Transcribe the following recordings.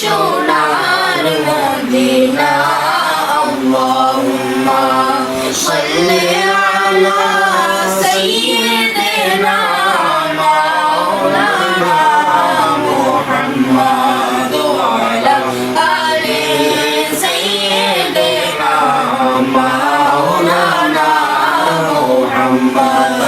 সোনার মদিনা আল্লাহুম্মা সাল্লি আলা সাইয়্যিদিনা মাওলানা মুহাম্মদ ওয়া আলা আলি সাইয়্যিদিনা মাওলানা মুহাম্মদ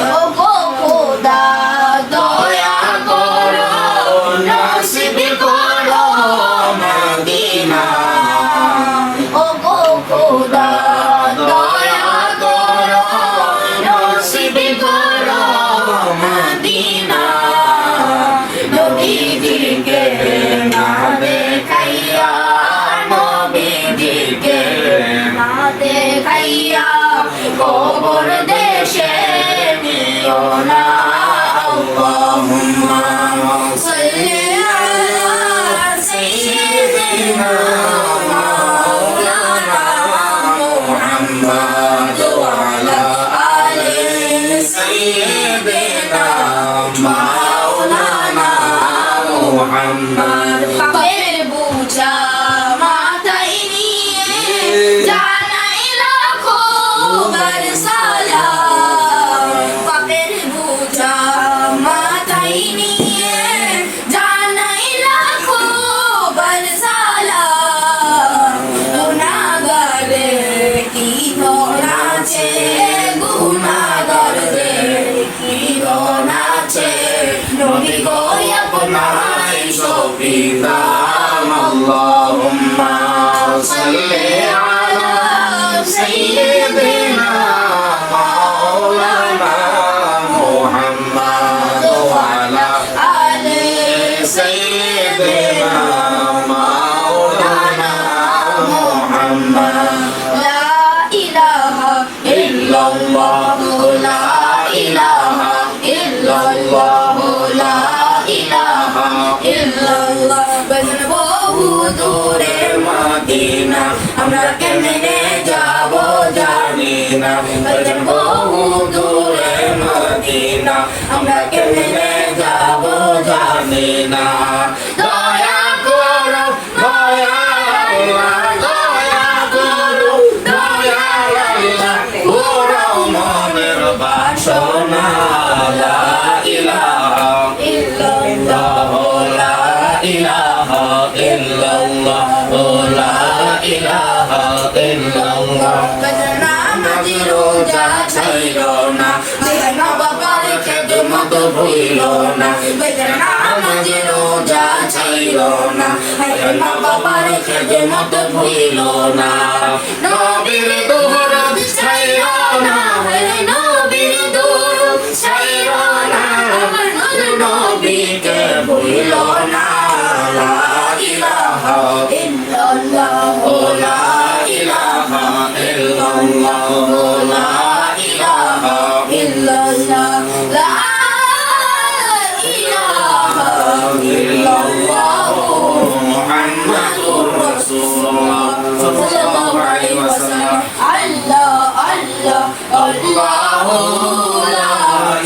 কবর দেশে নিও না আল্লাহুম্মা সাল্লি আলা সাইয়্যিদিনা মাওলানা মুহাম্মদ ওয়া আলা আলি সাইয়্যিদিনা মাওলানা মুহাম্মদ পাপের বোঝা মাথায় নিয়ে اللهم صل على سيدنا مولانا محمد وعلى آل سيدنا مولانا محمد لا إله إلا الله لا إله إلا الله لا إله إلا الله দূরে মদিনা আমরা কেমনে যাব জানি না বহু দূরে মদিনা আমরা কেমনে যাব জানি না দয়া করো দয়া আল্লাহ দয়া করো দয়া আল্লাহ পুরো মনের বাসনা লা ইলাহা ইল্লাল্লাহ লা ইলাহা ইল্লাল্লাহ লা ইলাহা ইল্লাল্লাহ নামাজি রোজা ছাইরো না মা বাবার খেদমত ভুইলো না নামাজি রোজা ছাইরো না মা বাবার খেদমত ভুইলো না নবীর দরদ ছাইরো না নবীর দরদ ছাইরো না নবীকে ভুইলো না লা ইলাহা ইল্লাল্লাহ লা ইলাহা ইল্লাল্লাহ লা ইলাহা ইল্লাল্লাহ লা ইলাহা ইল্লাল্লাহ মুহাম্মাদুর রাসূলুল্লাহ সাল্লাল্লাহু আলাইহি ওয়াসাল্লাম আল্লাহ আল্লাহ আল্লাহু লা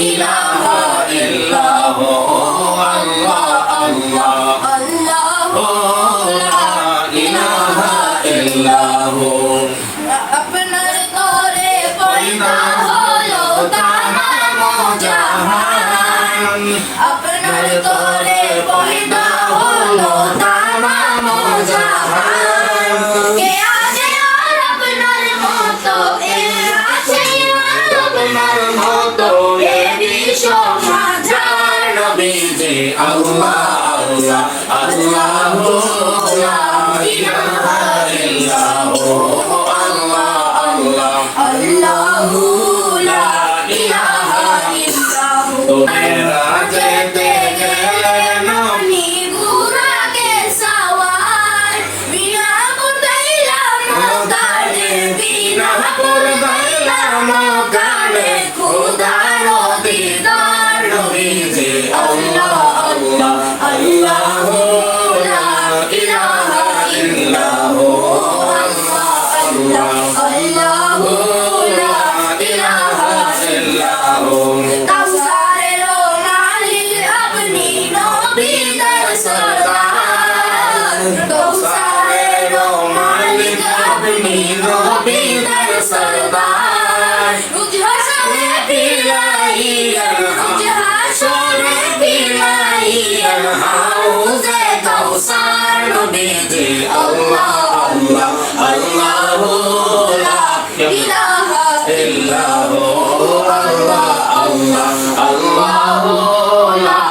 ইলাহা ইল্লাহু আল্লাহ আল্লাহ আপনার তরে পয়দা হলো তামাম জাহান আপনার তরে পয়দা হলো তামাম জাহান কে আছে আর আপনার মতো এ আছে আর আপনার মতো এ বিশ্ব মাঝার নবীজি আল্লাহ আল্লাহ আল্লাহু লা ইলাহা ইল্লাহু আল্লাহু লা ইলাহা ইল্লাহু তোমরা যেতে গেলে ননি বুরাকে সাওয়ার বিনা করদাইলাম কানে বিনা করদাইলাম কানে খোদার দিদার নবীজি আল্লাহ আল্লাহ আল্লাহু লা ইলাহা ইল্লাহু আল্লাহ আল্লাহু লা ইলাহা ইল্লাহু কাউসারের মালিক আপনি নবীদের সরদার হাউজে কাউসার নবীজি আল্লাহ আল্লাহ আল্লাহ লা ইলাহা ইল্লাহু আল্লাহ আল্লাহ আল্লাহ লা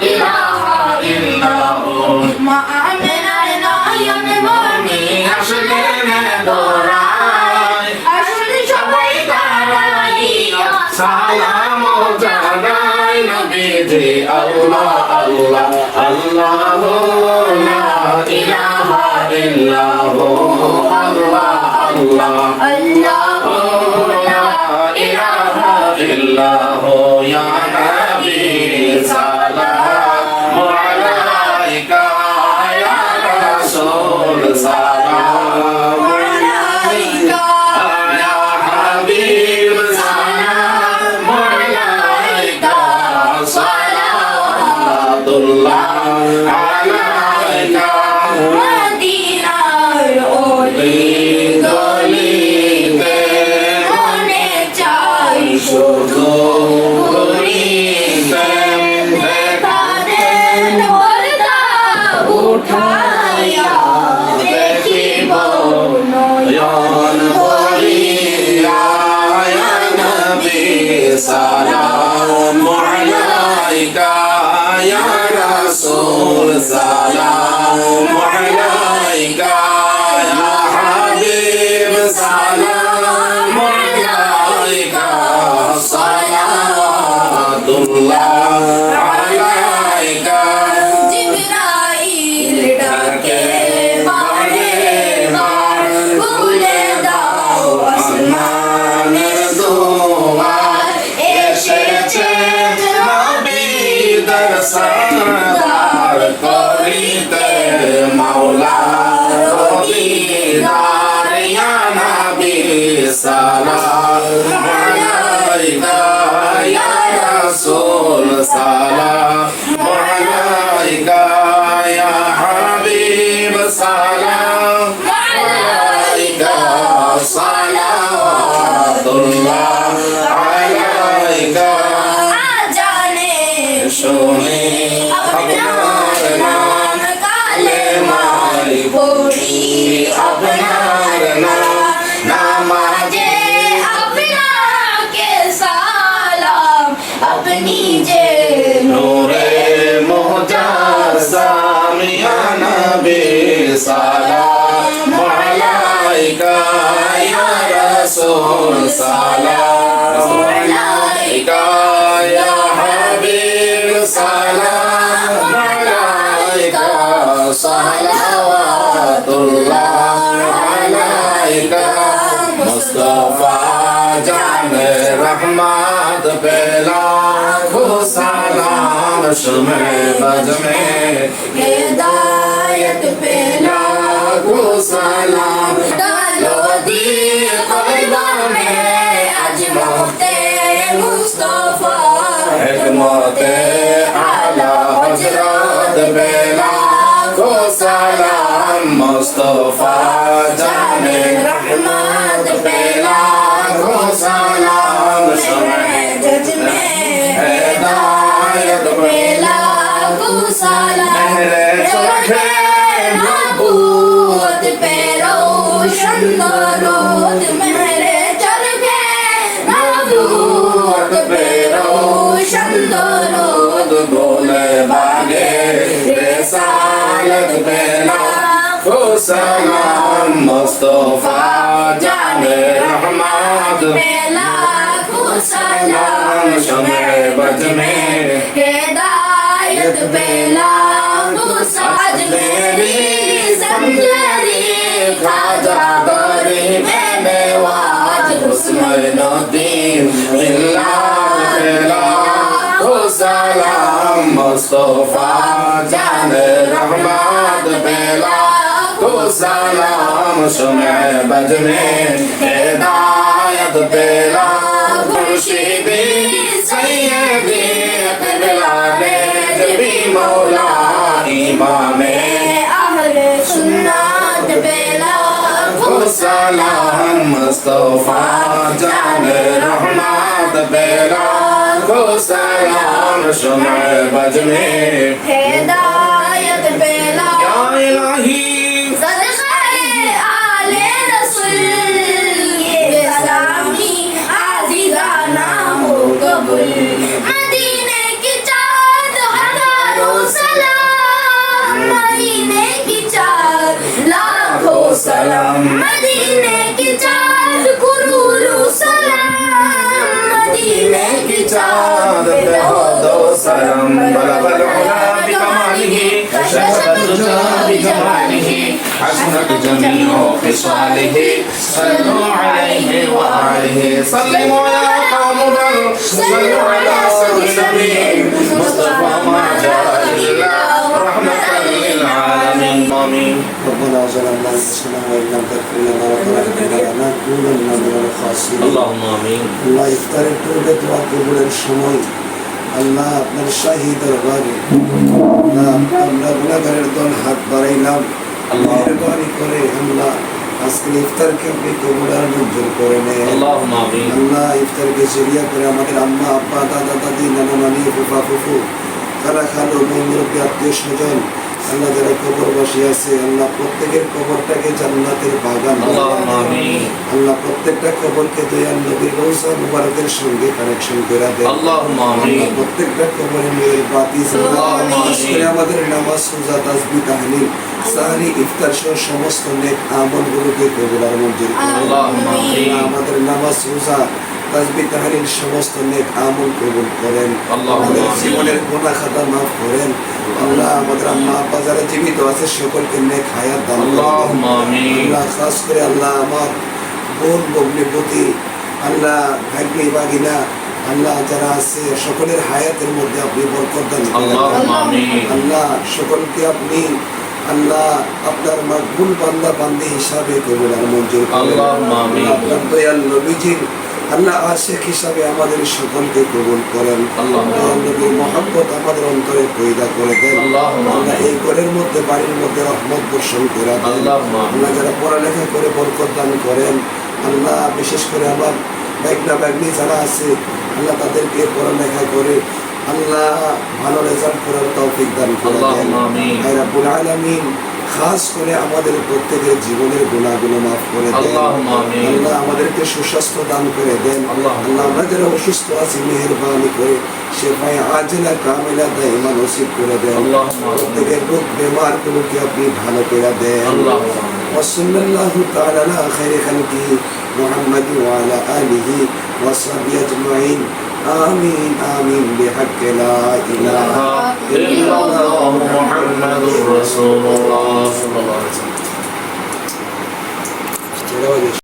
ইলাহা ইল্লাহু মা আমিনার নয়ন মনি আসলেন দোরায় আসলে সবাই দাঁড়াইয়া সালাম জানাই নবীজি আল্লাহ আল্লাহ আল্লাহ লা ইলাহা ইল্লাহু আল্লাহ আল্লাহ আল্লাহ লা ইলাহা ইল্লাহু ইয়া নবী সালাম আলাইকা ইয়া রাসূল সালাম আলাইকা ইয়া হাবিব সালাম আলাইকা সালাতুল্লাহ আলাইকা মদিনার ওলি গলিতে মনে চাই শুধু ঘুরিতে দেখা দেন পর্দা উঠাইয়া দেখিব নয়ন ভরিয়া ইয়া নবী সালাম আলাইকা ইয়া রাসূল সালাম আলাইকা ইয়া হাবিব সালাম আলাইকা সালাতুল্লাহ আলাইকা জিবরাইল ডাকে বারে বার খুলে দাও আসমানের দুয়ার এসেছে নবী দরসাদার করিতে মাওলার দিদার ইয়া নবী সালাম আলাইকা ইয়া রাসূল সালাম আলাইকা ইয়া হাবিব সালাম আলাইকা সালাতুল্লাহ আলাইকা আজানে শুনে আপনার নাম কালেমায় পড়ি আপনার নাম নামাজে আপনাকে সালাম আপনি যে নূরে মুজাসসাম ইয়া নবী সালাম আলাইকা ইয়া রাসূল সালাম আলাইকা ইয়া হাবিব সালাম আলাইকা সালাওয়াতুল্লাহ আলাইকা মুস্তাফা জানে রহমত পেলা খো সালাম শুমে বজমে हिदायत पेला खो सलाम डालो दी कल्बा में अजमते मुस्तफा हिकमते आला हजरत पेला खो सलाम मुस्तफा जाने रहमत पेला खो सलाम शुमे जजमे हिदायत पेला खो सलाम नबूवत पे रोशन दरूद मेरे चरखे नबूवत पे रोशन दरूद बोले बागे रिसालत पे लाखो सलाम मुस्तफा जाने रहमत पे लाखो सलाम शमे बज में हिदायत पे लाखो साज मेरी संजरी खाजा गरी मैंने वाज हुस्नुद्दीन मिल्लात पे लाखो सलाम मुस्तफा जाने रहमत पे लाखो सलाम शमे बज में हिदायत पे लाखो मुर्शिदी सैयदी क़िबला नबी मौला इमामे अहले सुन्नत पे लाखो सलाम मुस्तफा जाने रहमत पे लाखो सलाम शमे बज में हिदायत मदीने की चार लाखों सलाम मदीने की चार कुरूरू सलाम मदीने की चार दो सलाम बलगल उला बिकमालिही कशफत दुजा बिजमालिही हसनत जमीउ खिसालिही सल्लु अलैहि व आलिहि सल्लिमु या कौमुल सल्लु अला सय्यिदिल मुस्तफा मा जा'a इल्ला रहमतल लिल आलमीन आमीन ربنا ظلمنا انفسنا وان لم تغفر لنا وترحمنا لنكونن من الخاسرين اللهم آمين আল্লাহ ইফতারের পূর্বে দোয়া কবুলের সময় আল্লাহ আপনার শাহী দরবারে আল্লাহ আমরা গুনাহগারের দল হাত বাড়াইলাম মেহেরবানি করে আল্লাহ আজকের ইফতারকে আপনি কবুল আর মঞ্জুর করে নেন اللهم آمين আল্লাহ ইফতারকে জরিয়া করে আমাদের আম্মা আব্বা দাদা দাদি নানা নানি ফুফা ফুফু খালা খালু মুরব্বী আত্মীয় স্বজন আল্লাহ যারা কবরবাসী আছে আল্লাহ প্রত্যেকের কবরটাকে জান্নাতের বাগান اللهم آمين আল্লাহ প্রত্যেকটা কবরকে দয়াল নবীর রওজা মুবারকের সঙ্গে কানেকশন করে দেন اللهم আল্লাহ آمين প্রত্যেকটা কবরে নূরের বাতি জ্বালায় আমাদের নামাজ রোজা তাসবিহ তাহলিল সাহরি ইফতার সহ সমস্ত নেক আমলগুলোকে কবুল আর মঞ্জুর করুন اللهم آمين আল্লাহ আমাদের নামাজ রোজা তাসবিহ তাহলিল সমস্ত নেক আমল কবুল করেন আমাদের জীবনের গুনাহ খাতা মাফ করেন আল্লাহ আমাদের আম্মা আব্বা যারা জীবিত আছে সকলকে নেক হায়াত দান করুন اللهم آمين আল্লাহ খাস করে আল্লাহ আমার বোন ভগ্নিপতি আল্লাহ ভাগ্নি বাগিনা আল্লাহ যারা আছে সকলের হায়াতের মধ্যে আপনি বরকত দান করুন اللهم آمين আল্লাহ সকলকে আপনি আল্লাহ আপনার মকবুল বান্দা বান্দি হিসাবে কবুল আর মঞ্জুর করুন اللهم آمين আপনার দয়াল নবীজির আল্লাহ আশিক হিসাবে আমাদের সকলকে কবুল করেন দয়াল নবীর মহব্বত আমাদের অন্তরে পয়দা করে দেন اللهم আল্লাহ آمين এই ঘরের মধ্যে বাড়ির মধ্যে রহমত বর্ষণ করে দেন اللهم آمين আল্লাহ যারা পড়ালেখা করে বরকত দান করেন আল্লাহ বিশেষ করে আমার বাইকনা বাইকনি যারা আছে আল্লাহ তাদেরকে পড়ালেখা করে আল্লাহ ভালো রেজাল্ট করার তৌফিক দান করে দেন اللهم آمين হে রব্বুল আলামিন খাস করে আমাদের প্রত্যেকের জীবনের গুনাহগুলো মাফ করে দেন اللهم آمين আল্লাহ আমাদেরকে সুস্বাস্থ্য দান করে দেন আল্লাহ আমরা যারা অসুস্থ আছি মেহেরবানি করে শেফায়ে আজলা কামিলা দাইমা নসিব করে দেন اللهم آمين প্রত্যেকের রোগ বেমার গুলোকে আপনি ভালো করে দেন اللهم آمين وصلى الله تعالى على خير خلقه محمد وعلى آله وصحبه أجمعين آمين آمين بحق لا إله إلا الله محمد رسول الله صلى الله عليه وسلم إلا الله